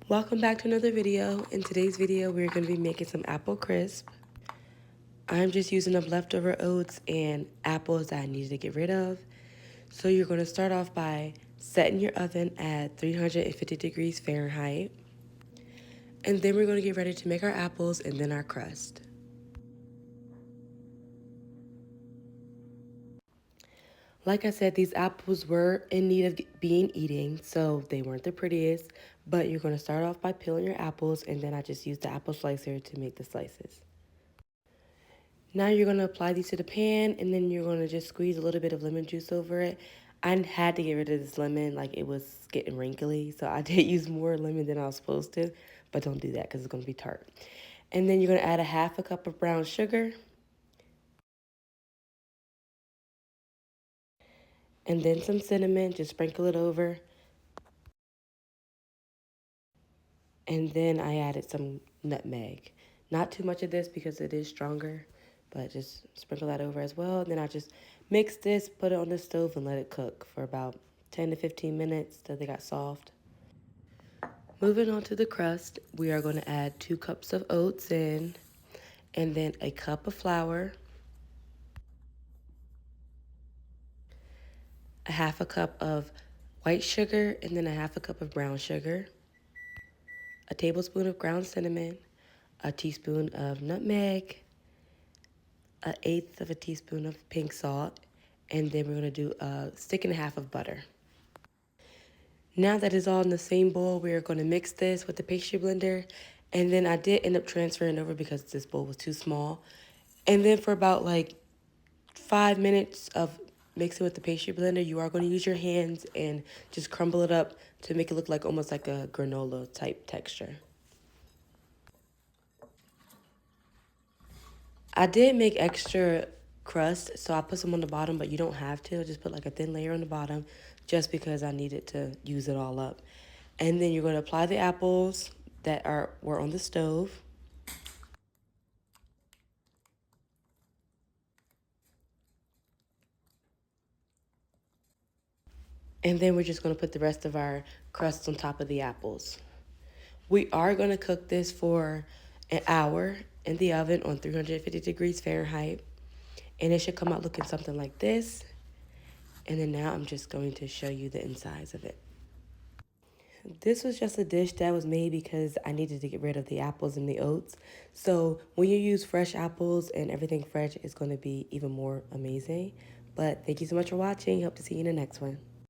Welcome back to another video. In today's video, we're going to be making some apple crisp. I'm just using up leftover oats and apples that I needed to get rid of. So you're going to start off by setting your oven at 350 degrees Fahrenheit. And then we're going to get ready to make our apples and then our crust. Like I said, these apples were in need of being eaten, so they weren't the prettiest. But you're going to start off by peeling your apples, and then I just used the apple slicer to make the slices. Now you're going to apply these to the pan, and then you're going to just squeeze a little bit of lemon juice over it. I had to get rid of this lemon, like it was getting wrinkly, so I did use more lemon than I was supposed to, but don't do that because it's going to be tart. And then you're going to add a half a cup of brown sugar, and then some cinnamon, just sprinkle it over. And then I added some nutmeg. Not too much of this because it is stronger, but just sprinkle that over as well. And then I just mix this, put it on the stove, and let it cook for about 10 to 15 minutes till they got soft. Moving on to the crust, we are going to add 2 cups of oats in, and then a cup of flour, a half a cup of white sugar, and then a half a cup of brown sugar, a tablespoon of ground cinnamon, a teaspoon of nutmeg, an eighth of a teaspoon of pink salt, and then we're going to do a stick and a half of butter. Now that it's all in the same bowl, we're going to mix this with the pastry blender, and then I did end up transferring over because this bowl was too small. And then for about like 5 minutes of mixing with the pastry blender, you are going to use your hands and just crumble it up to make it look like almost like a granola type texture. I did make extra crust, so I put some on the bottom, but you don't have to. Just put like a thin layer on the bottom just because I needed to use it all up. And then you're going to apply the apples that were on the stove. And then we're just going to put the rest of our crust on top of the apples. We are going to cook this for an hour in the oven on 350 degrees Fahrenheit. And it should come out looking something like this. And then now I'm just going to show you the insides of it. This was just a dish that was made because I needed to get rid of the apples and the oats. So when you use fresh apples and everything fresh, it's going to be even more amazing. But thank you so much for watching. Hope to see you in the next one.